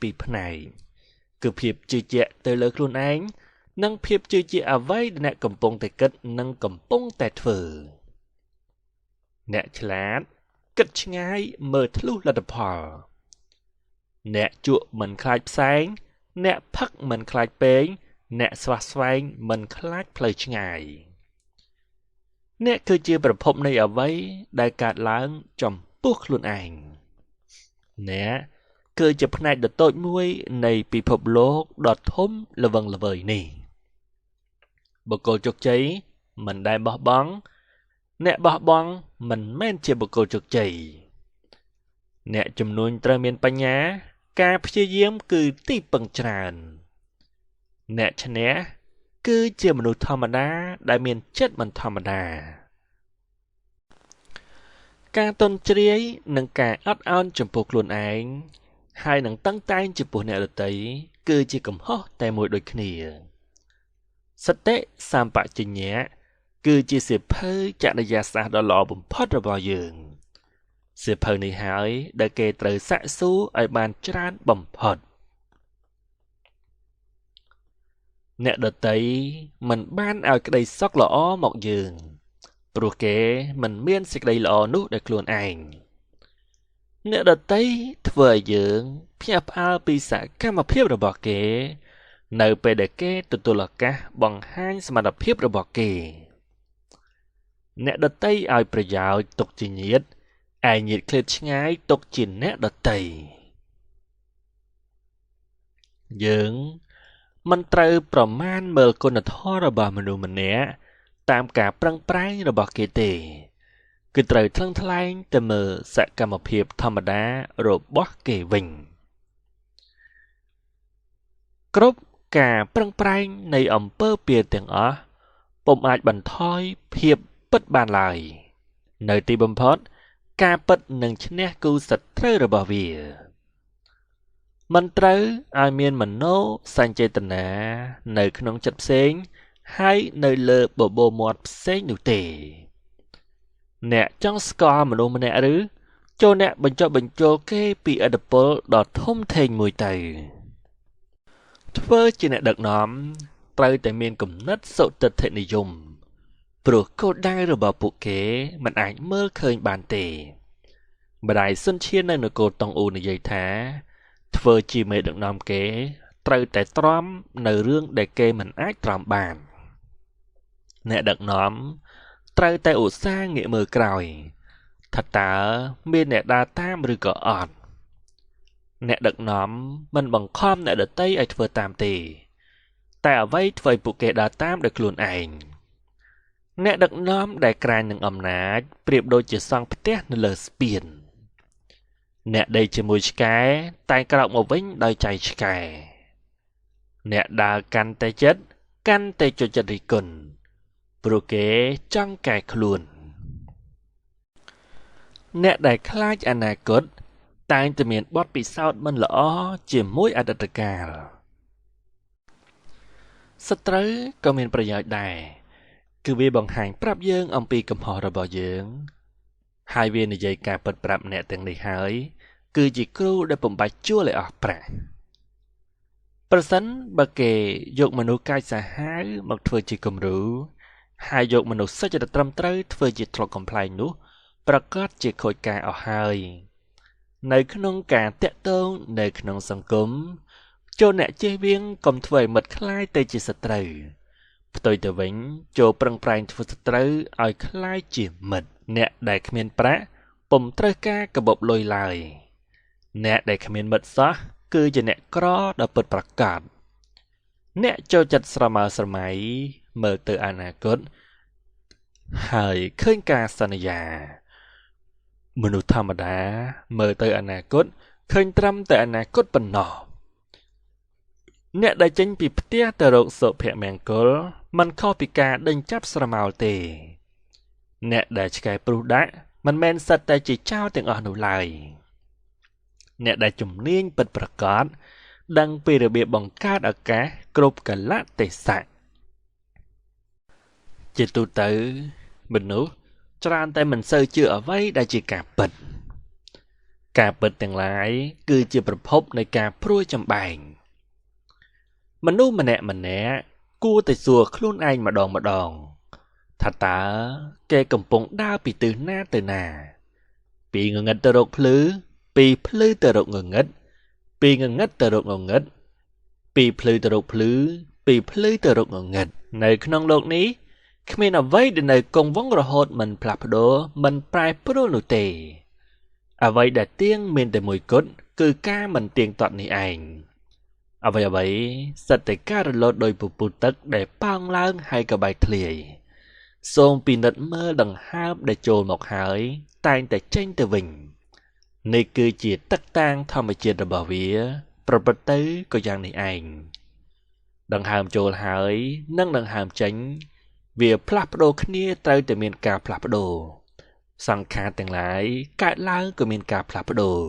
ពីផ្នែកគឺភាពជឿជាក់ទៅលើខ្លួនឯងនិងភាពជឿជាក់អ្វីដែលអ្នកកំពុងតែគិតនិងកំពុងតែធ្វើអ្នកឆ្លាតគិតឆ្ងាយមើលធ្លុះលទ្ធផលអ្នកជក់មិនខ្លាចផ្សែងអ្នកផឹកមិនខ្លាចពេងអ្នកស្វះស្វែងមិនខ្លាចផ្លូវឆ្ងាយអ្នកគឺជាប្រភពនៃអ្វីដែលកើតឡើងចំពោះខ្លួនឯងអ្នកគឺជាផ្នែកដ៏តូចមួយនៃពិភពលោកដ៏ធំល្វឹងល្វើយនេះបុគ្គលជោគជ័យមិនដែលបោះបង់អ្នកបោះបង់មិនមែនជាបុគ្គលជោគជ័យអ្នកជំនួញត្រូវមានបញ្ញាការព្យាយាមគឺទីពឹងច្រើនអ្នកឈ្នះគឺជាមនុស្សធម្មតាដែលមានចិត្តមិនធម្មតាការទន់ជ្រាយនិងការអត់ឱនចំពោះខ្លួនឯងហើយនឹងតឹងតែងចំពោះអ្នកដទៃគឺជាកំហុសតែមួយដូចគ្នាសតិសម្បជញ្ញៈគឺជាសៀវភៅចរិយាសាស្ត្រដ៏ល្អបំផុតរបស់យើងសៀវភៅនេះហើយដែលគេត្រូវសាកសួរឲ្យបានច្រើនបំផុតអ្នកដទៃមិនបានឲ្យក្តីសុខល្អមកយើងព្រោះគេមិនមានសេចក្តីល្អនោះដោយខ្លួនឯងអ្នកដទៃធ្វើឲ្យយើងភ្ញាក់ផ្អើលពីសកម្មភាពរបស់គេនៅពេលដែលគេទទួលឱកាសបង្ហាញសមត្ថភាពរបស់គេអ្នកដទៃឲ្យប្រយោជន៍ទុកជាញាតិឯញាតិឃ្លាតឆ្ងាយទុកជាអ្នកដទៃយើងមិនត្រូវប្រមាណមើលគុណធម៌របស់មនុស្សម្នាក់តាមការប្រឹងប្រែងរបស់គេទេគឺត្រូវថ្លឹងថ្លែងទៅមើលសកម្មភាពធម្មតារបស់គេវិញគ្រប់ការប្រឹងប្រែងនៃអំពើពៀរទាំងអស់ពុំអាចបន្ថយភាពពិតបានឡើយនៅទីបំផុតការពិតនឹងឈ្នះគូសត្រូវរបស់វាមិនត្រូវឲ្យមានមโนសញ្ចេតនានៅក្នុងចិត្តផ្សេងហើយនៅលើបបោមាត់ផ្សេងនោះទេអ្នកចង់ស្គាល់មនុស្សម្នាក់ឬចូលអ្នកបញ្ចុះបញ្ចូលគេពីឥទ្ធិពលដ៏ធំធេងមួយទៅធ្វើជាអ្នកដឹកនាំត្រូវតែមានគំនិតសុទិដ្ឋិនិយមព្រោះគោលដៅរបស់ពួកគេមិនអាចមើលឃើញបានទេម្ដាយសុនឈាននៅនគរតុងអ៊ូនិយាយថាធ្វើជាមេដឹកនាំគេត្រូវតែទ្រាំនៅរឿងដែលគេមិនអាចទ្រាំបានអ្នកដឹកនាំត្រូវតែឧស្សាហ៍ងាកមើលក្រោយថាតើមានអ្នកដើរតាមឬក៏អត់អ្នកដឹកនាំមិនបង្ខំអ្នកដទៃឲ្យធ្វើតាមទេតែអ្វីធ្វើឲ្យពួកគេដើរតាមដោយខ្លួនឯងអ្នកដឹកនាំដែលក្រាញនឹងអំណាចប្រៀបដូចជាសង់ផ្ទះនៅលើស្ពានអ្នកដេកជាមួយឆ្កែតែក្រោកមកវិញដោយចៃឆ្កែអ្នកដើរកាន់តែចិត្តកាន់តែចូលចិត្តរិះគន់ព្រោះគេចង់កែខ្លួនអ្នកដែលខ្លាចអនាគតតែងតែមានបទពិសោធន៍មិនល្អជាមួយអតីតកាលសត្រូវក៏មានប្រយោជន៍ដែរគឺវាបង្ហាញប្រាប់យើងអំពីកំហុសរបស់យើងហើយវានិយាយការពិតប្រាប់អ្នកទាំងនេះហើយគឺជាគ្រូដែលបំបាច់ជួលឲ្យអស់ប្រាក់ប្រសិនបើគេយកមនុស្សកាចសាហាវមកធ្វើជាគំរូហើយយកមនុស្សសុចរិតត្រឹមត្រូវធ្វើជាធ្លុកកំ pl ែងនោះប្រកាសជាខូចការអស់ហើយនៅក្នុងការតាក់ទងនៅក្នុងសង្គមចូលអ្នកជៀសវាងកុំធ្វើឲ្យមិត្តខ្លាយទៅជាសត្រូវផ្ទុយទៅវិញចូលប្រឹងប្រែងធ្វើសត្រូវឲ្យខ្លាយជាមិត្តអ្នកដែលគ្មានប្រាក់ពុំត្រូវការកាបូបលុយឡើយអ្នកដែលគ្មានមិត្តសោះគឺជាអ្នកក្រដ៏ពិតប្រាកដអ្នកចូលចិត្តស្រមើស្រមៃមើលទៅអនាគតហើយឃើញការសន្យាមនុស្សធម្មតាមើលទៅអនាគតឃើញត្រឹមតែអនាគតប៉ុណ្ណោះអ្នកដែលចេញពីផ្ទះទៅរកសុភមង្គលមិនខុសពីការដេញចាប់ស្រមោលទេអ្នកដែលឆ្កែព្រុសដាក់មិនមែនសិតតែជាចោរទាំងអស់នោះឡើយអ្នកដែលជំនាញពិតប្រាកដដឹងពីរបៀបបង្កើតឱកាសគ្រប់កលៈទេសៈជាទូទៅមនុស្សច្រើនតែមិនសូវជឿអ្វីដែលជាការពិត ការពិតទាំងឡាយគឺជាប្រភពនៃការព្រួយចំបែងមនុស្សម្នាក់គួរតែសួរខ្លួនឯងម្ដងថាតើគេកំពុងដើរពីទិសណាទៅណាពីងងឹតទៅរកភ្លឺពីភ្លឺទៅរកងងឹតពីងងឹតទៅរកងងឹតពីភ្លឺទៅរកភ្លឺពីភ្លឺទៅរកងងឹតនៅក្នុងโลกនេះគ្មានអ្វីដែលនៅគង់វង្សរហូតមិនផ្លាស់ប្ដូរមិនប្រែប្រួលនោះទេអ្វីដែលទៀងមានតែមួយគត់គឺការមិនទៀងទាត់នេះឯងអ្វីសិតតែការរលត់ដោយពពុះទឹកដែលប៉ោងឡើងហើយក៏បែកធ្លាយសូមពិនិត្យមើលដង្ហើមដែលចូលមកហើយតែងតែចេញទៅវិញនេះគឺជាទឹកតាំងធម្មជាតិរបស់វាប្រព្រឹត្តទៅក៏យ៉ាងនេះឯងដង្ហើមចូលហើយនិងដង្ហើមចេញវាផ្លាស់ប្ដូរគ្នាត្រូវតែមានការផ្លាស់ប្ដូរសង្ខារទាំងឡាយកើតឡើងក៏មានការផ្លាស់ប្ដូរ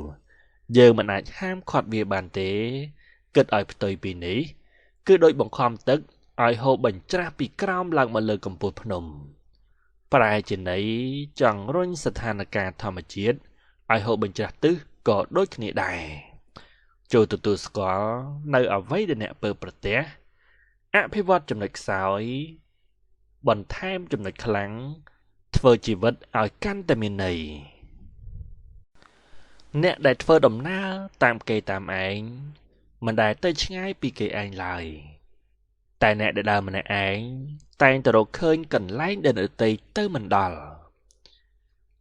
យើងមិនអាចហាមឃាត់វាបានទេគិតឲ្យផ្ទុយពីនេះគឺដូចបង្ខំទឹកឲ្យហូរបញ្ច្រាសពីក្រោមឡើងមកលើកំពូលភ្នំប្រែជាន័យចង់រុញស្ថានភាពធម្មជាតិឲ្យហូរបញ្ច្រាសទិសក៏ដូចគ្នាដែរចូលទទួលស្គាល់នៅអ្វីដែលអ្នកពើប្រទះអភិវឌ្ឍចំណុចខ្សោយបន្ថែមចំណុចខ្លាំងធ្វើជីវិតឲ្យកាន់តែមានន័យអ្នកដែលធ្វើដំណើរតាមគេតាមឯងមិនដែលទៅឆ្ងាយពីគេឯងឡើយតែអ្នកដែលដើរម្នាក់ឯងតែងតែរកឃើញកន្លែងដែលដទៃទៅមិនដល់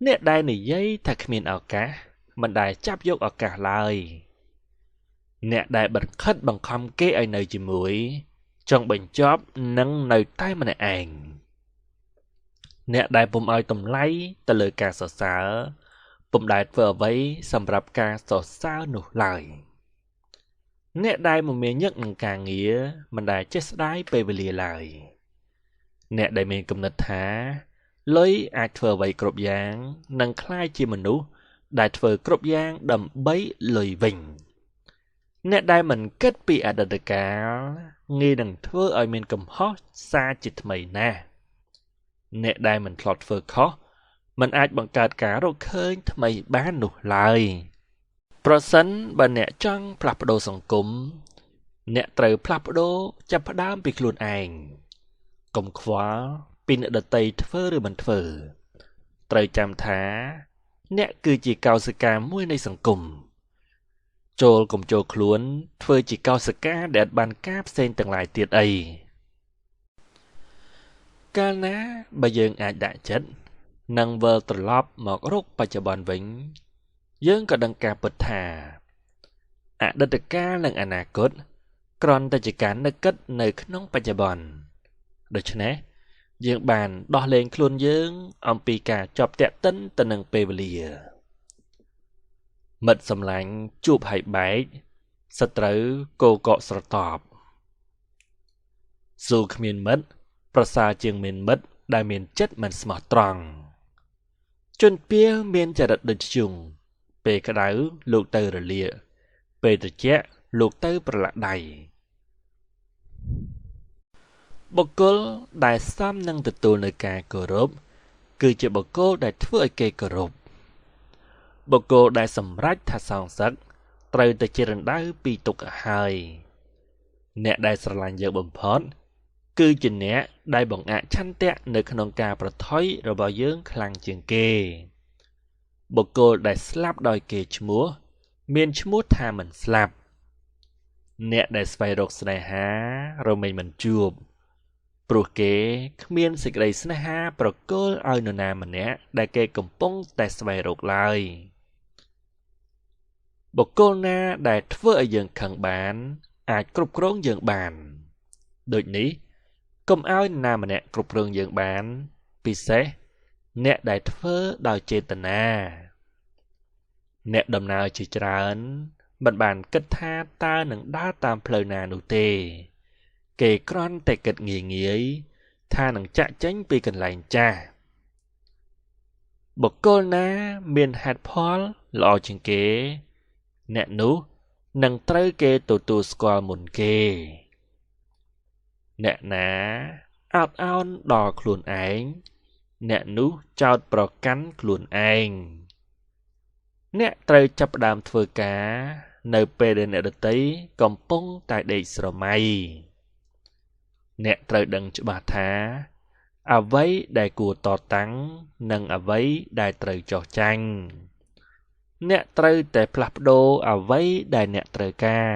អ្នកដែលនិយាយថាគ្មានឱកាសមិនដែលចាប់យកឱកាសឡើយអ្នកដែលបង្ខិតបង្ខំគេឲ្យនៅជាមួយចង់បញ្ចប់នឹងនៅតែម្នាក់ឯងអ្នកដែលពុំឲ្យតម្លៃទៅលើការសរសើរពុំដែលធ្វើអ្វីសម្រាប់ការសរសើរនោះឡើយអ្នកដែលមមាញឹកនឹងការងារមិនដែលចេះស្ដាយពេលវេលាឡើយអ្នកដែលមានគំនិតថាលុយអាចធ្វើអ្វីគ្រប់យ៉ាងនឹងក្លាយជាមនុស្សដែលធ្វើគ្រប់យ៉ាងដើម្បីលុយវិញអ្នកដែលមិនគិតពីអតីតកាលងាយនឹងធ្វើឲ្យមានកំហុសសារជាថ្មីណាស់អ្នកដែលមិនធ្លាប់ធ្វើខុសមិនអាចបង្កើតការរកឃើញថ្មីបាននោះឡើយប្រសិនបើអ្នកចង់ផ្លាស់ប្ដូរសង្គមអ្នកត្រូវផ្លាស់ប្ដូរចាប់ផ្ដើមពីខ្លួនឯងកុំខ្វល់ពីអ្នកដទៃធ្វើឬមិនធ្វើត្រូវចាំថាអ្នកគឺជាកោសិកាមួយនៃសង្គមចូលកុំចូលខ្លួនធ្វើជាកោសិកាដែលបានការផ្សេងទាំងឡាយទៀតអីកាលណាបើយើងអាចដាក់ចិត្តនិងវិលត្រឡប់មករកបច្ចុប្បន្នវិញយើងក៏ដឹងការពិតថាអតីតកាលនិងអនាគតគ្រាន់តែជាការនឹកគិតនៅក្នុងបច្ចុប្បន្នដូច្នេះយើងបានដោះលែងខ្លួនយើងអំពីការជាប់ទាក់ទិនទៅនឹងពេលវេលាមិត្តសម្លាញ់ជួបហើយបែកសត្រូវគោកកស្រតបស៊ូគ្មានមិត្តប្រសើរជាងមានមិត្តដែលមានចិត្តមិនស្មោះត្រង់ជនពាលមានចរិតដូចធ្យូងពេលក្តៅលោកទៅរលាកពេលត្រជាក់លោកទៅប្រឡាក់ដៃបុគ្គលដែលសមនឹងទទួលនៅការគោរពគឺជាបុគ្គលដែលធ្វើឲ្យគេគោរពបុគ្គលដែលសម្រេចថាសងសឹកត្រូវតែជារណ្ដៅពីទុក្ខហើយអ្នកដែលស្រឡាញ់យើងបំផុតគឺជាអ្នកដែលបង្អាក់ឆន្ទៈនៅក្នុងការប្រថុយរបស់យើងខ្លាំងជាងគេបុគ្គលដែលស្លាប់ដោយគេឈ្មោះមានឈ្មោះថាមិនស្លាប់អ្នកដែលស្វែងរកស្នេហារមែងមិនជួបព្រោះគេគ្មានសេចក្តីស្នេហាប្រគល់ឲ្យនរណាម្នាក់ដែលគេកំពុងតែស្វែងរកឡើយបុគ្គលណាដែលធ្វើឲ្យយើងខឹងបានអាចគ្រប់គ្រងយើងបានដូចនេះកុំឲ្យណាម្នាក់គ្រប់គ្រងយើងបានពិសេសអ្នកដែលធ្វើដោយចេតនាអ្នកដំណើរជាច្រើនមិនបានគិតថាតើនឹងដើរតាមផ្លូវណានោះទេគេគ្រាន់តែគិតងាយថានឹងចាក់ចេញពីកន្លែងចាស់បុគ្គលណាមានហេតុផលល្អជាងគេអ្នកនោះនឹងត្រូវគេទទួលស្គាល់មុនគេអ្នកណាអោតអោនដល់ខ្លួនឯងអ្នកនោះចោទប្រកាន់ខ្លួនឯង អ្នកត្រូវចាប់ផ្ដើមធ្វើការនៅពេលដែលអ្នកដទៃកំពុងតែដេកស្រមៃអ្នកត្រូវដឹងច្បាស់ថាអ្វីដែលគួរតតាំងនិងអ្វីដែលត្រូវចោះចាញ់អ្នកត្រូវតែផ្លាស់ប្ដូរអ្វីដែលអ្នកត្រូវការ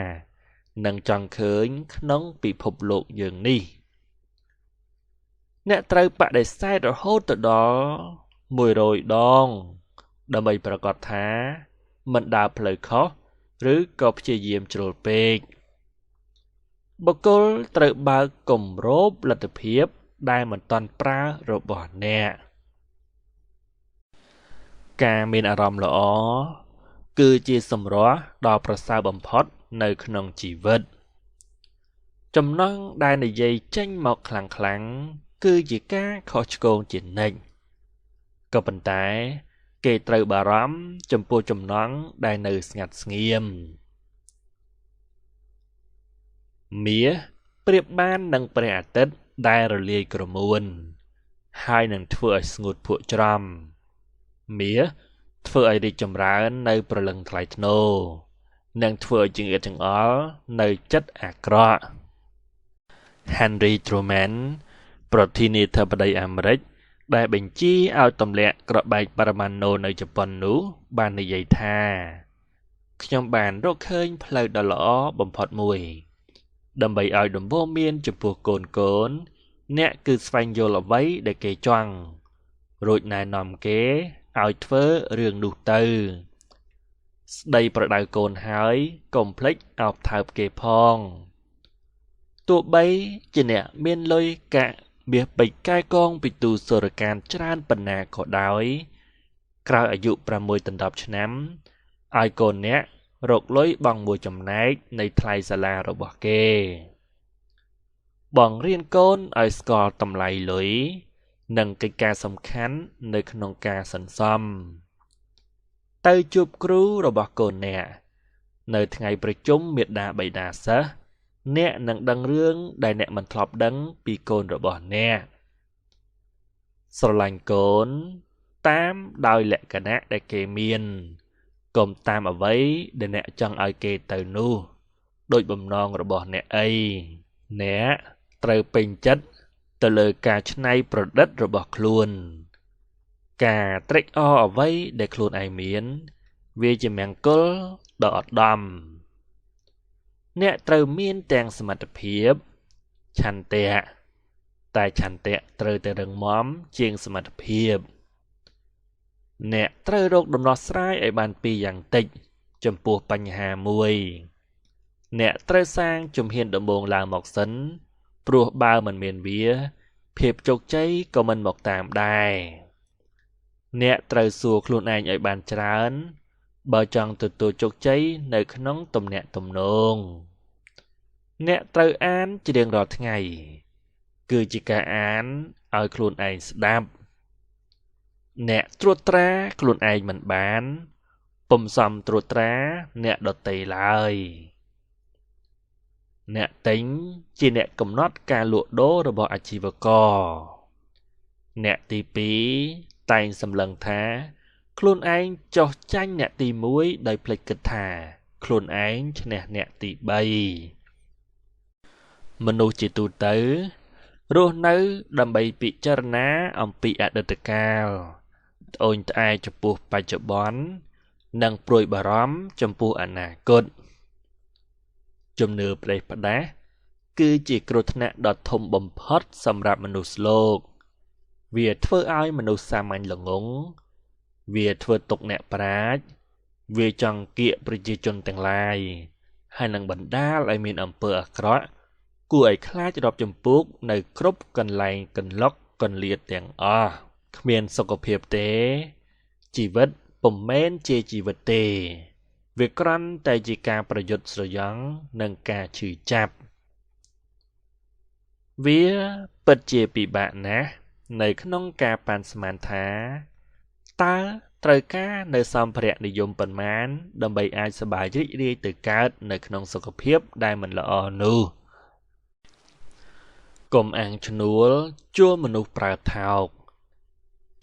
និងចង់ឃើញក្នុងពិភពលោកយើងនេះអ្នកត្រូវបដិសេធរហូតទៅដល់100 ដងដើម្បីប្រាកដថាមិនដើរផ្លូវខុសឬក៏ព្យាយាមជ្រុលពេកបុគ្គលត្រូវបើកគម្របលទ្ធភាពដែលមិនទាន់ប្រើរបស់អ្នកការមានអារម្មណ៍ល្អគឺជាសម្រស់ដ៏ប្រសើរបំផុតនៅក្នុងជីវិតចំណងដែលនិយាយចេញមកខ្លាំងៗគឺជាការខុសឆ្គងជានិច្ចក៏ប៉ុន្តែគេត្រូវបារម្ភចំពោះចំណងដែលនៅស្ងាត់ស្ងៀមមាសប្រៀបបាននឹងព្រះអាទិត្យដែលរលាយក្រមួនហើយនឹងធ្វើឲ្យស្ងួតភក់ច្រំមាសធ្វើឲ្យរីកចម្រើននៅព្រលឹងថ្លៃថ្នូរនិងធ្វើឲ្យចង្អៀតចង្អល់នៅចិត្តអាក្រក់ Henry Truman ប្រធានាធិបតីអាមេរិកដែលបញ្ជាឲ្យទម្លាក់គ្រាប់បែកបរមាណូនៅជប៉ុននោះបាននិយាយថាខ្ញុំបានរកឃើញផ្លូវដ៏ល្អបំផុតមួយដើម្បីឲ្យដំបូន្មានចំពោះកូនអ្នកគឺស្វែងយល់អ្វីដែលគេចង់រួចណែនាំគេឲ្យធ្វើរឿងនោះទៅស្ដីប្រដៅកូនហើយកុំភ្លេចអោបថើបគេផងទោះបីជាអ្នកមានលុយកាក់មាសពេជ្រកែកងពីទូសុរកានច្រើនប៉ុណ្ណាក៏ដោយក្រោយអាយុ6 ដណ្ដប់ឆ្នាំឲ្យកូនអ្នករកលុយបង់មួយចំណែកនៃថ្លៃសាលារបស់គេបងរៀនកូនឲ្យស្គាល់តម្លៃលុយនិងកិច្ចការសំខាន់នៅក្នុងការសន្សំទៅជួបគ្រូរបស់កូនអ្នកនៅថ្ងៃប្រជុំមាតាបិតាសិស្សអ្នកនឹងដឹងរឿងដែលអ្នកមិនធ្លាប់ដឹងពីកូនរបស់អ្នកស្រឡាញ់កូនតាមដោយលក្ខណៈដែលគេមានកុំតាមអ្វីដែលអ្នកចង់ឲ្យគេទៅនោះដូចបំណងរបស់អ្នកអីអ្នកត្រូវពេញចិត្តទៅលើការច្នៃប្រឌិតរបស់ខ្លួនការត្រេកអរអ្វីដែលខ្លួនឯងមានវាជាមង្គលដ៏ឧត្តមអ្នកត្រូវមានទាំងសមត្ថភាពឆន្ទៈតែឆន្ទៈត្រូវតែរឹងមាំជាងសមត្ថភាពអ្នកត្រូវរកដំណោះស្រាយឲ្យបានពីរយ៉ាងតិចចំពោះបញ្ហាមួយអ្នកត្រូវសាងជំហានដំបូងឡើងមកសិនព្រោះបើមិនមានវាភាពជោគជ័យក៏មិនមកតាមដែរអ្នកត្រូវសួរខ្លួនឯងឲ្យបានច្រើនបើចង់ទទួលជោគជ័យនៅក្នុងទំនាក់ទំនងអ្នកត្រូវអានជារៀងរាល់ថ្ងៃគឺជាការអានឲ្យខ្លួនឯងស្ដាប់អ្នកត្រួតត្រាខ្លួនឯងមិនបានពុំសមត្រួតត្រាអ្នកដទៃឡើយអ្នកទិញជាអ្នកកំណត់ការលក់ដូររបស់អាជីវករអ្នកទី2តែងសម្លឹងថាខ្លួនឯងចោះចាញ់អ្នកទី1ដោយភ្លេចគិតថាខ្លួនឯងឈ្នះអ្នកទី3មនុស្សជាទូទៅរស់នៅដើម្បីពិចារណាអំពីអតីតកាលត្អូញត្អែចំពោះបច្ចុប្បន្ននិងព្រួយបារម្ភចំពោះអនាគតជំនឿផ្ដេសផ្ដាសគឺជាគ្រោះថ្នាក់ដ៏ធំបំផុតសម្រាប់មនុស្សលោកវាធ្វើឲ្យមនុស្សសាមញ្ញល្ងង់វាធ្វើទុកអ្នកប្រាជ្ញវាចង់គៀកប្រជាជនទាំងឡាយហើយនឹងបណ្ដាលឲ្យមានអំពើអាក្រក់គួរឲ្យខ្លាចរាប់ចំពោះនៅគ្រប់កន្លែងកន្លុកកន្លៀតទាំងអស់គ្មានសុខភាពទេជីវិតពុំមែនជាជីវិតទេវាគ្រាន់តែជាការប្រយុទ្ធស្រយង់និងការឈឺចាប់វាពិតជាពិបាកណាស់នៅក្នុងការប៉ាន់ស្មានថាតើត្រូវការនៅសម្ភារៈនិយមប៉ុន្មានដើម្បីអាចសប្បាយរីករាយទៅកើតនៅក្នុងសុខភាពដែលមិនល្អនោះកុំអាងឈ្នួលជួលមនុស្សប្រើថោក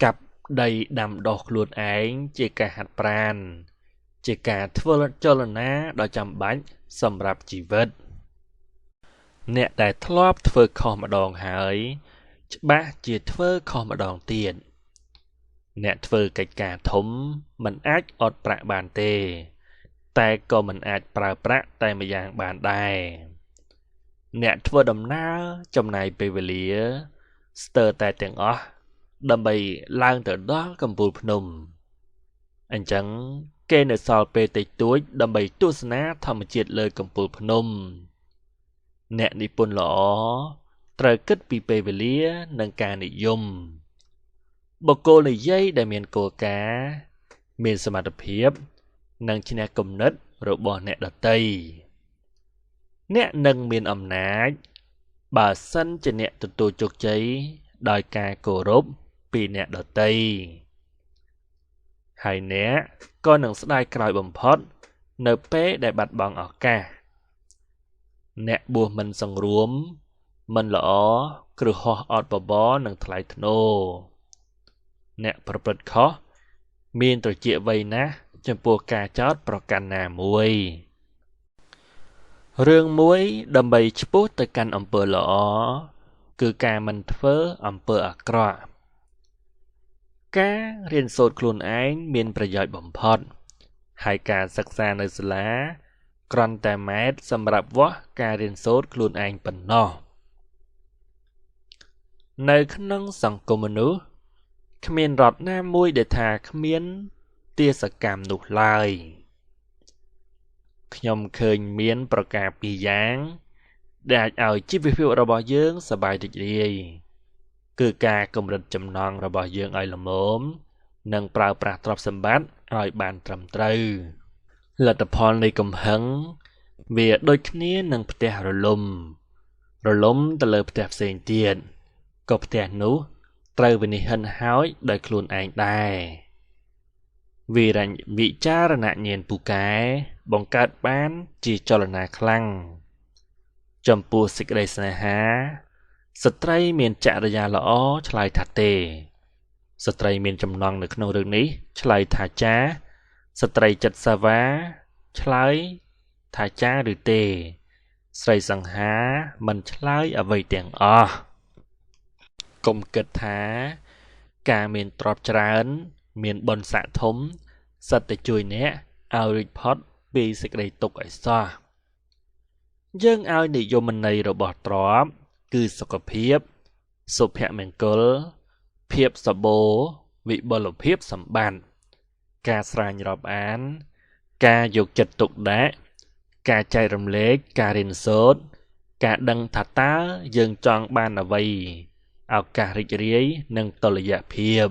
កាប់ដីដាំដុះខ្លួនឯងជាការហាត់ប្រាណ ជាការធ្វើចលនាដ៏ចាំបាច់សម្រាប់ជីវិតអ្នកដែលធ្លាប់ធ្វើខុសម្ដងហើយច្បាស់ជាធ្វើខុសម្ដងទៀតអ្នកធ្វើកិច្ចការធំមិនអាចអត់ប្រាក់បានទេតែក៏មិនអាចប្រើប្រាក់តែម្យ៉ាងបានដែរអ្នកធ្វើដំណើរចំណាយពេលវេលាស្ទើរតែទាំងអស់ដើម្បីឡើងទៅដល់កំពូលភ្នំអញ្ចឹងគេនៅសល់ពេលតិចតួចដើម្បីទស្សនាធម្មជាតិលើកំពូលភ្នំអ្នកនិពន្ធល្អត្រូវគិតពីពេលវេលានិងការនិយមបុគ្គលនិយាយដែលមានគោលការណ៍មានសមត្ថភាពនិងឈ្នះគំនិតរបស់អ្នកដទៃអ្នកនឹងមានអំណាចបើសិនជាអ្នកទទួលជោគជ័យដោយការគោរពពីអ្នកដទៃហើយអ្នកក៏នឹងស្ដាយក្រោយបំផុតនៅពេលដែលបាត់បង់ឱកាសអ្នកបួសមិនសង្រួមមិនល្អគ្រឹះហោះអត់បបរនឹងថ្លៃថ្នូរអ្នកប្រព្រឹត្តខុសមានត្រចៀកវៃណាស់ចំពោះការចោទប្រកាន់ណាមួយរឿងមួយដើម្បីឆ្ពោះទៅកាន់អំពើល្អគឺការមិនធ្វើអំពើអាក្រក់ការរៀនសូត្រខ្លួនឯងមានប្រយោជន៍បំផុតហើយការសិក្សានៅសាលាគ្រាន់តែម៉ែត្រសម្រាប់វាស់ការរៀនសូត្រខ្លួនឯងប៉ុណ្ណោះនៅក្នុងសង្គមមនុស្សគ្មានរដ្ឋណាមួយដែលថាគ្មានទាសកម្មនោះឡើយខ្ញុំឃើញមានប្រការពីរយ៉ាងដែលអាចឲ្យជីវភាពរបស់យើងសប្បាយរីករាយគឺការកម្រិតចំណងរបស់យើងឲ្យល្មមនិងប្រើប្រាស់ទ្រព្យសម្បត្តិឲ្យបានត្រឹមត្រូវលទ្ធផលនៃកំហឹងវាដូចគ្នានឹងផ្ទះរលំទៅលើផ្ទះផ្សេងទៀតក៏ផ្ទះនោះត្រូវវិនិច្ឆ័យហើយដោយខ្លួនឯងដែរវិចារណញ្ញាណពូកែបង្កើតបានជាចលនាខ្លាំងចំពោះសេចក្តីស្នេហាស្ត្រីមានចរិយាល្អឆ្លើយថាទេស្ត្រីមានចំណងនៅក្នុងរឿងនេះឆ្លើយថាចាស្ត្រីចិត្តសាវ៉ាឆ្លើយថាចាឬទេស្រីសង្ហាមិនឆ្លើយអ្វីទាំងអស់កុំគិតថាការមានទ្រព្យច្រើនមានបុណ្យស័ក្តិធំសិតតែជួយអ្នកឲ្យរួចផុតពីសេចក្តីទុក្ខឲ្យសោះយើងឲ្យនិយមន័យរបស់ទ្រព្យគឺសុខភាពសុភមង្គលភាពសម្បូរវិបុលភាពសម្បត្តិការស្រាញរាប់អានការយកចិត្តទុកដាក់ការចែករំលែកការរៀនសូត្រការដឹងថាតើយើងចង់បានអ្វីឱកាសរីករាយនិងតុល្យភាព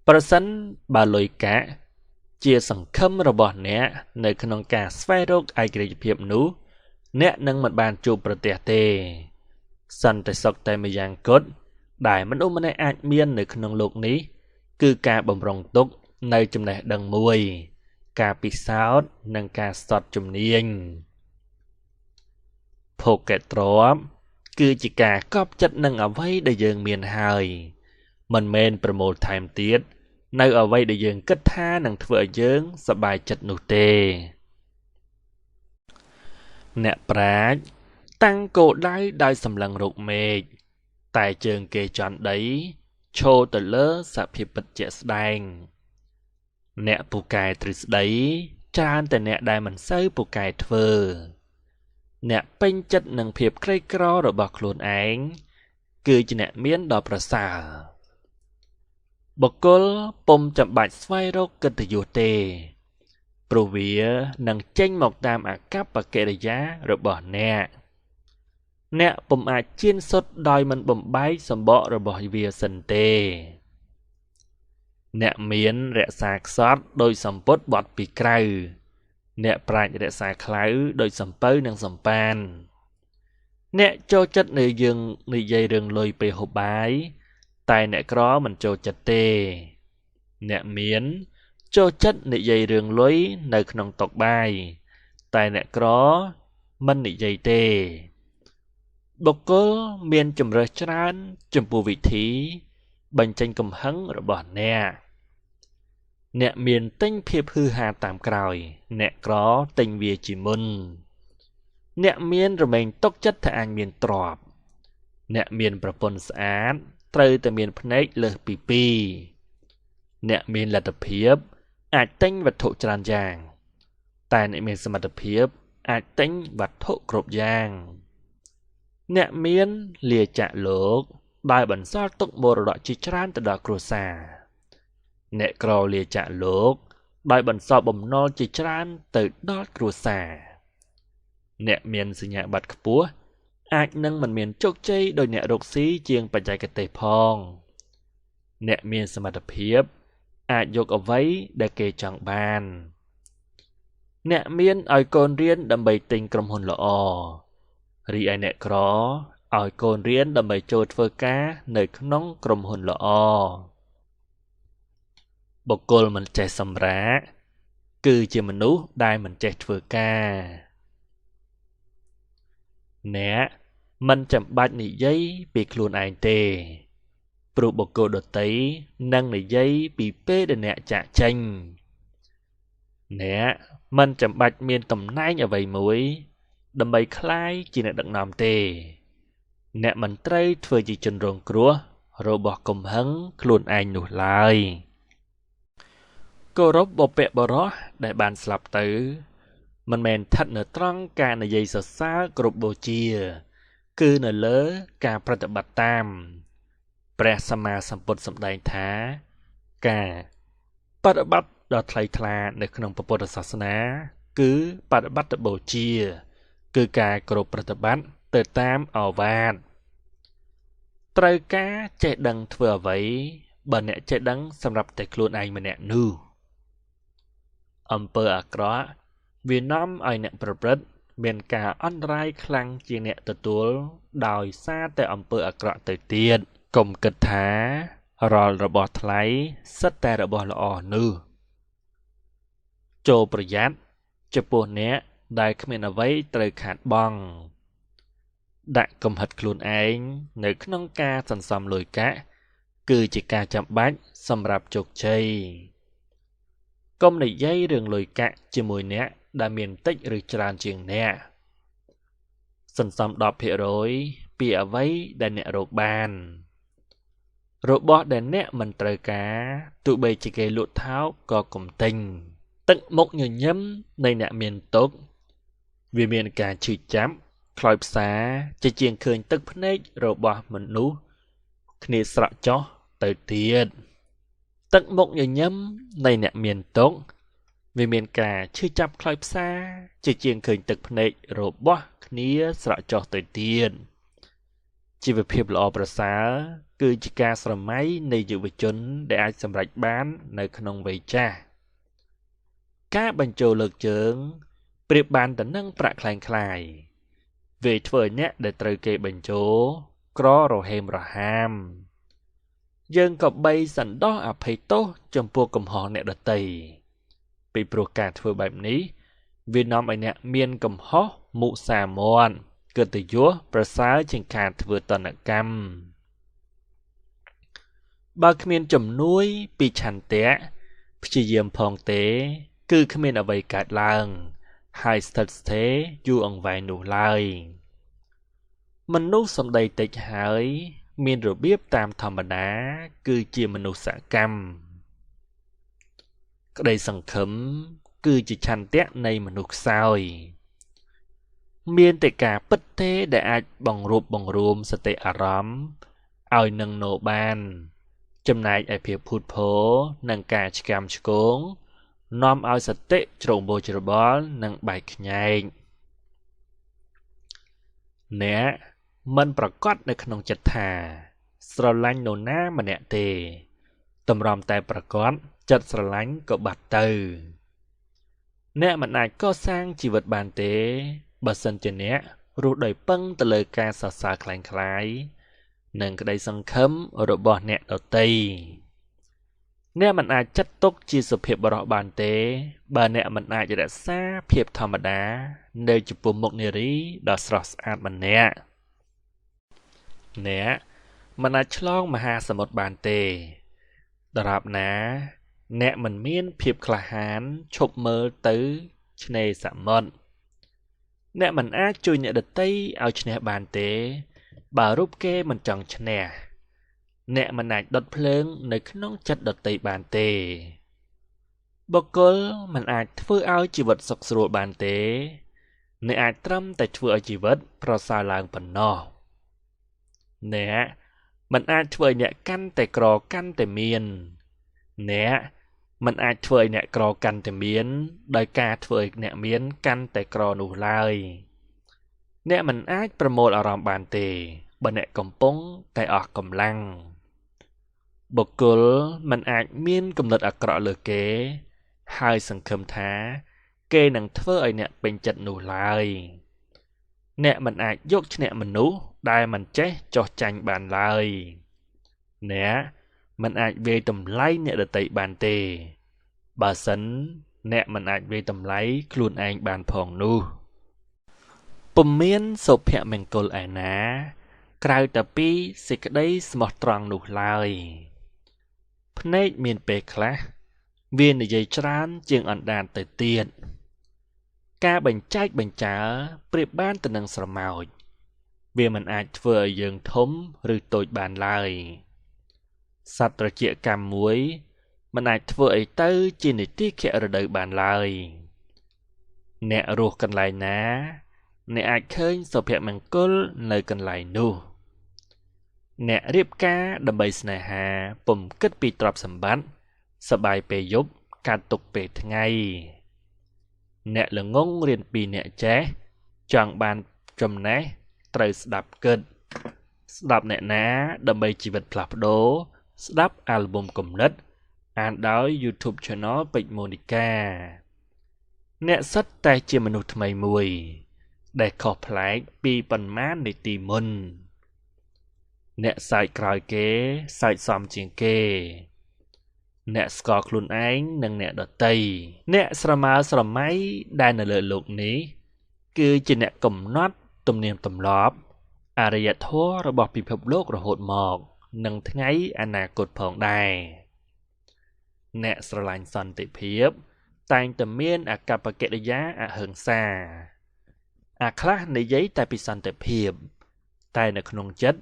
ប្រសិនបើលុយកាក់ជាសង្ឃឹមរបស់អ្នកនៅក្នុងការស្វែងរកឯករាជ្យភាពនោះអ្នកនឹងមិនបានជួបប្រទះទេសន្តិសុខតែម្យ៉ាងគត់ដែលមនុស្សម្នាក់អាចមាននៅក្នុងโลกនេះគឺការបម្រុងទុកនៅចំណេះដឹងមួយការពិសោធន៍និងការស្ទាត់ជំនាញភោគទ្រព្យគឺជាការកប់ចិត្តនឹងអ្វីដែលយើងមានហើយមិនមែនប្រមូលថែមទៀតនៅអ្វីដែលយើងគិតថានឹងធ្វើឲ្យយើងសប្បាយចិត្តនោះទេអ្នកប្រាជ្ញតាំងគោលដៅដោយសម្លឹងរកមេឃតែជើងគេចន់ដីឈរទៅលើសភាពពិតជាក់ស្ដែងអ្នកពូកែទ្រឹស្ដីច្រើនតែអ្នកដែលមិនសូវពូកែធ្វើអ្នកពេញចិត្តនឹងភាពក្រីក្ររបស់ខ្លួនឯងគឺជាអ្នកមានដ៏ប្រសើរបុគ្គលពុំចាំបាច់ស្វែងរកកិត្តិយសទេព្រោះវានឹងចេញមកតាមអាកប្បកិរិយារបស់អ្នកពុំអាចជៀនសុទ្ធដោយមិនបំបែកសម្បករបស់វាសិនទេអ្នកមានរក្សាខ្សត់ដោយសម្ពុតបត់ពីក្រៅអ្នកប្រាជ្ញរក្សាខ្លៅដោយសំពៅនិងសំប៉ានអ្នកចូលចិត្តនៅយើងនិយាយរឿងលុយពេលហូបបាយតែអ្នកក្រមិនចូលចិត្តទេអ្នកមានចូលចិត្តនិយាយរឿងលុយនៅក្នុងតុបាយតែអ្នកក្រមិននិយាយទេបុគ្គលមានជម្រើសច្រើនចំពោះវិធីបញ្ចេញកំហឹងរបស់អ្នក អ្នកមានទិញភាពហឺហាតាមក្រោយអ្នកក្រទិញវាជាមុនអ្នកមានរមែងទុកចិត្តថាអញមានទ្រព្យអ្នកមានប្រពន្ធស្អាតត្រូវតែមានភ្នែកលើសពីពីរអ្នកមានលទ្ធភាពអាចទិញវត្ថុច្រើនយ៉ាងតែអ្នកមានសមត្ថភាពអាចទិញវត្ថុគ្រប់យ៉ាងអ្នកមានលាចាកលោកដោយបន្សល់ទុកមរតកជាច្រើនទៅដល់គ្រួសារអ្នកក្រលាចាកលោកដោយបន្សល់បំណុលជាច្រើនទៅដល់គ្រួសារអ្នកមានសញ្ញាបត្រខ្ពស់អាចនឹងមិនមានជោគជ័យដោយអ្នករកស៊ីជាងបច្ចេកទេសផងអ្នកមានសមត្ថភាពអាចយកអ្វីដែលគេចង់បានអ្នកមានឲ្យកូនរៀនដើម្បីទិញក្រុមហ៊ុនល្អរីឯអ្នកក្រឲ្យកូនរៀនដើម្បីចូលធ្វើការនៅក្នុងក្រុមហ៊ុនល្អបុគ្គលមិនចេះសម្រាកគឺជាមនុស្សដែលមិនចេះធ្វើការអ្នកមិនចាំបាច់និយាយពីខ្លួនឯងទេព្រោះបុគ្គលដទៃនឹងនិយាយពីពេលដែលអ្នកចាកចេញអ្នកមិនចាំបាច់មានតំណែងអ្វីមួយដើម្បីក្លាយជាអ្នកដឹកនាំទេអ្នកមិនត្រូវធ្វើជាជនរងគ្រោះរបស់កំហឹងខ្លួនឯងនោះឡើយគោរពបុព្វបុរសដែលបានស្លាប់ទៅមិនមែនស្ថិតនៅត្រង់ការនិយាយសរសើរគោរពបូជាគឺនៅលើការប្រតិបត្តិតាមព្រះសម្មាសម្ពុទ្ធសម្ដែងថាការបប្រតិបត្តិដ៏ថ្លៃថ្លានៅក្នុងពុទ្ធសាសនាគឺបប្រតិបត្តិបូជាគឺការគោរពប្រតិបត្តិទៅតាមឱវាទត្រូវការចេះដឹងធ្វើអ្វីបើអ្នកចេះដឹងសម្រាប់តែខ្លួនឯងម្នាក់នោះអំពើអាក្រក់វានាំឲ្យអ្នកប្រព្រឹត្តមានការអន្តរាយខ្លាំងជាងអ្នកទទួលដោយសារតែអំពើអាក្រក់ទៅទៀតកុំគិតថារាល់របស់ថ្លៃសិតតែរបស់ល្អនោះចូលប្រយ័ត្នចំពោះអ្នកដែលគ្មានអ្វីត្រូវខាតបង់ដាក់កំហិតខ្លួនឯងនៅក្នុងការសន្សំលុយកាក់គឺជាការចាំបាច់សម្រាប់ជោគជ័យកុំនិយាយរឿងលុយកាក់ជាមួយអ្នកដែលមានតិចឬច្រើនជាងអ្នកសន្សំ 10% ពីអ្វីដែលអ្នករកបានរបស់ដែលអ្នកមិនត្រូវការទោះបីជាគេលក់ថោកក៏កុំទិញទឹកមុខញញឹមនៃអ្នកមានទុក្ខវាមានការឈឺចាប់ខ្លោចផ្សាជាជាងឃើញទឹកភ្នែករបស់មនុស្សគ្នាស្រក់ចុះទៅទៀតទឹកមុខញញឹមនៃអ្នកមានទុក្ខវាមានការឈឺចាប់ខ្លោចផ្សាជាជាងឃើញទឹកភ្នែករបស់គ្នាស្រក់ចុះទៅទៀតជីវភាពល្អប្រសើរគឺជាការស្រមៃនៃយុវជនដែលអាចសម្រេចបាននៅក្នុងវ័យចាស់ការបញ្ចូលលើកជើងប្រៀបបានទៅនឹងប្រាក់ក្លែងក្លាយវាធ្វើឲ្យអ្នកដែលត្រូវគេបញ្ចូលក្ររហេមរហាមយើងក៏បីសន្តោសអភ័យទោសចំពោះកំហុសអ្នកដទៃពីព្រោះការធ្វើបែបនេះវានាំឲ្យអ្នកមានកំហុសមុសាមាត់កិត្តិយសប្រសើរជាងការធ្វើតនកម្មបើគ្មានជំនួយពីឆន្ទៈព្យាយាមផងទេគឺគ្មានអ្វីកើតឡើងហើយស្ថិតស្ថេរយូរអង្វែងនោះឡើយមនុស្សសម្ដីតិចហើយមានរបៀបតាមធម្មតាគឺជាមនុស្សសកម្មក្តីសង្ឃឹមគឺជាឆន្ទៈនៃមនុស្សខ្សោយមានតែការពិតទេដែលអាចបង្រួបបង្រួមសតិអារម្មណ៍ឲ្យនឹងណូបានចំណែកឯភាពភូតភរនិងការឆ្កាំឆ្គងនាំឲ្យសតិជ្រុងបោចច្របល់និងបែកខ្ញែកអ្នកមិនប្រកាសនៅក្នុងចិត្តថាស្រឡាញ់នរណាម្នាក់ទេតម្រាំតែប្រកាសចិត្តស្រឡាញ់ក៏បាត់ទៅអ្នកមិនអាចកសាងជីវិតបានទេបើសិនជាអ្នករស់ដោយពឹងទៅលើការសរសើរក្លែងក្លាយនិងក្តីសង្ឃឹមរបស់អ្នកដទៃអ្នកមិនអាចចាត់ទុកជាសុភាពបុរសបានទេបើអ្នកមិនអាចរក្សាភាពធម្មតានៅចំពោះមុខនារីដ៏ស្រស់ស្អាតម្នាក់អ្នកមិនអាចឆ្លងមហាសមុទ្របានទេដរាបណា អ្នកមិនមានភាពក្លាហានឈប់មើលទៅឆ្នេរសមុទ្រអ្នកមិនអាចជួយអ្នកដទៃឲ្យឈ្នះបានទេបើរូបគេមិនចង់ឈ្នះអ្នកមិនអាចដុតភ្លើងនៅក្នុងចិត្តដទៃបានទេបុគ្គលមិនអាចធ្វើឲ្យជីវិតសុខស្រួលបានទេអ្នកអាចត្រឹមតែធ្វើឲ្យជីវិតប្រសើរឡើងប៉ុណ្ណោះអ្នកមិនអាចធ្វើឲ្យអ្នកកាន់តែក្រកាន់តែមានអ្នកមិនអាចធ្វើឲ្យអ្នកក្រកាន់តែមានដោយការធ្វើឲ្យអ្នកមានកាន់តែក្រនោះឡើយអ្នកមិនអាចប្រមូលអារម្មណ៍បានទេបើអ្នកកំពុងតែអស់កម្លាំងបុគ្គលមិនអាចមានគំនិតអាក្រក់លើគេហើយសង្ឃឹមថាគេនឹងធ្វើឲ្យអ្នកពេញចិត្តនោះឡើយអ្នកមិនអាចយកឈ្នះមនុស្សដែលមិនចេះចោះចាញ់បានឡើយអ្នកមិនអាចវាយតម្លៃអ្នកដទៃបានទេបើសិនអ្នកមិនអាចវាយតម្លៃខ្លួនឯងបានផងនោះពុំមានសុភមង្គលឯណាក្រៅតែពីសេចក្តីស្មោះត្រង់នោះឡើយភ្នែកមានពេលខ្លះវានិយាយច្រើនជាងអណ្ដាតទៅទៀតការបញ្ចែកបញ្ចើប្រៀបបានទៅនឹងស្រមោចវាមិនអាចធ្វើឲ្យយើងធំឬតូចបានឡើយសត្វត្រចៀកកម្មមួយមិនអាចធ្វើឲ្យទៅជានីតិខរដូវបានឡើយអ្នករស់កន្លែងណាអ្នកអាចឃើញសុភមង្គលនៅកន្លែងនោះអ្នករៀបការដើម្បីស្នេហាពុំគិតពីទ្រព្យសម្បត្តិសបាយពេលយប់កាត់ទុកពេលថ្ងៃអ្នកល្ងងរៀនពីអ្នកចេះចង់បានចំណេះត្រូវស្ដាប់គិតស្ដាប់អ្នកណាដើម្បីជីវិតផ្លាស់ប្ដូរស្ដាប់អាល់ប៊ុមគំនិតអានដោយ YouTube Channel ពេជ្រមូនិកាអ្នកសិតតែជាមនុស្សថ្មីមួយដែលខុសប្លែកពីប៉ុន្មាននាទីមុនអ្នកសើចក្រោយគេសើចសមជាងគេអ្នកស្គាល់ខ្លួនឯងនិងអ្នកដទៃអ្នកស្រមើស្រមៃដែលនៅលើលោកនេះគឺជាអ្នកកំណត់ទំនៀមទម្លាប់អរិយធម៌របស់ពិភពលោករហូតមកនឹងថ្ងៃអនាគតផងដែរអ្នកស្រឡាញ់សន្តិភាពតែងតែមានអាកប្បកិរិយាអហិង្សាអាខ្លះនិយាយតែពីសន្តិភាពតែនៅក្នុងចិត្ត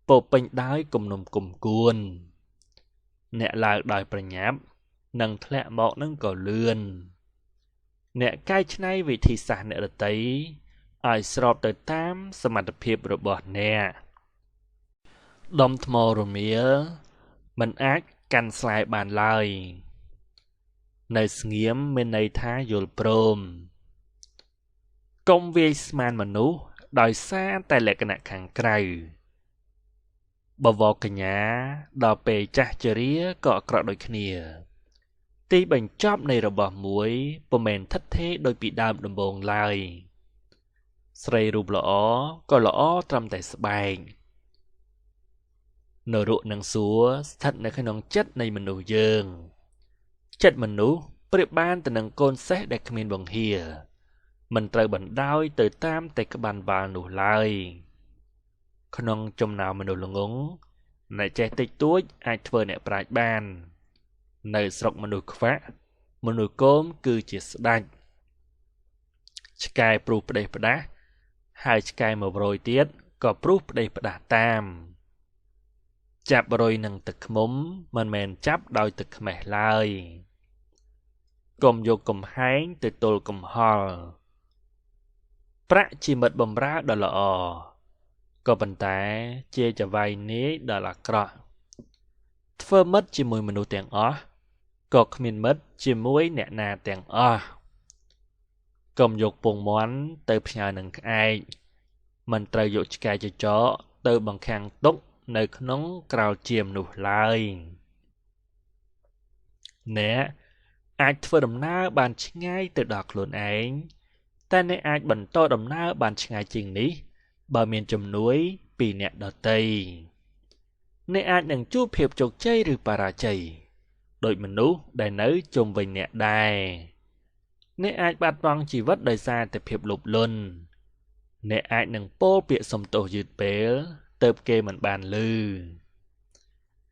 ពោពេញដោយគំនុំគុំគួនអ្នកឡើងដោយប្រញាប់និងធ្លាក់មកនឹងក៏លឿនអ្នកកែច្នៃវិធីសាស្ត្រអ្នកដទៃឲ្យស្របទៅតាមសមត្ថភាពរបស់អ្នកដុំថ្មរមៀលមិនអាចកាន់ស្លែបានឡើយនៅស្ងៀមមានន័យថាយល់ព្រមកុំវាយស្មានមនុស្សដោយសារតែលក្ខណៈខាងក្រៅបវរកញ្ញាដល់ពេលចាស់ជរាក៏អាក្រក់ដូចគ្នាទីបញ្ចប់នៃរបស់មួយពុំមែនថិតថេរដូចពីដើមដំបូងឡើយស្រីរូបល្អក៏ល្អត្រឹមតែស្បែកនរកនិងសួគ៌ស្ថិតនៅក្នុងចិត្តនៃមនុស្សយើងចិត្តមនុស្សប្រៀបបានទៅនឹងកូនសេះដែលគ្មានបង្គាមិនត្រូវបណ្ដោយទៅតាមតែក្បាន់វ៉ាល់នោះឡើយក្នុងចំណោមមនុស្សល្ងងអ្នកចេះតិចតួចអាចធ្វើអ្នកប្រាជ្ញបាននៅស្រុកមនុស្សខ្វាក់មនុស្សគោមគឺជាស្ដេចឆ្កែព្រុសផ្ដេសផ្ដាស់ហើយឆ្កែមួយរយទៀតក៏ព្រុសផ្ដេសផ្ដាស់តាមចាប់រុយនឹងទឹកឃ្មុំមិនមែនចាប់ដោយទឹកខ្មេះឡើយកុំយកកំហែងទៅទល់កំហល់ប្រាក់ជាមិត្តបម្រើដ៏ល្អក៏ប៉ុន្តែជាចវាយនាយដ៏អាក្រក់ធ្វើមិត្តជាមួយមនុស្សទាំងអស់ក៏គ្មានមិត្តជាមួយអ្នកណាទាំងអស់កុំយកពងមាន់ទៅផ្ញើនឹងក្អែកមិនត្រូវយកឆ្កែចចកទៅបង្ខាំងទុកនៅក្នុងក្រោលជាមនោះឡើយអ្នកអាចធ្វើដំណើរបានឆ្ងាយទៅដល់ខ្លួនឯងតែអ្នកអាចបន្តដំណើរបានឆ្ងាយជាងនេះបើមានជំនួយពីអ្នកដទៃអ្នកអាចនឹងជួបភាពជោគជ័យឬបរាជ័យដោយមនុស្សដែលនៅជុំវិញអ្នកដែរអ្នកអាចបាត់បង់ជីវិតដោយសារតែភាពលោភលន់អ្នកអាចនឹងពោលពាក្យសំទោសយឺតពេលទើបគេមិនបានឮ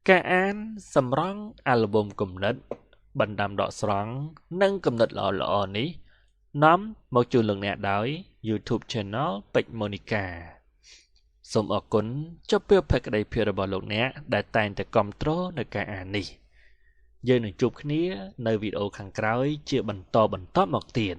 ការអានសម្រង់អាល់ប៊ុមគំនិត បណ្ដាំដកស្រង់និងកំណត់ល្អៗនេះនាំមកជូនលោកអ្នកដោយ YouTube Channel ពេជ្រ Monica សូមអរគុណចំពោះភក្ដីភាពរបស់លោកអ្នកដែលតែងតែគាំទ្រនៅការអាននេះយើងនឹងជួបគ្នានៅវីដេអូខាងក្រោយជាបន្តមកទៀត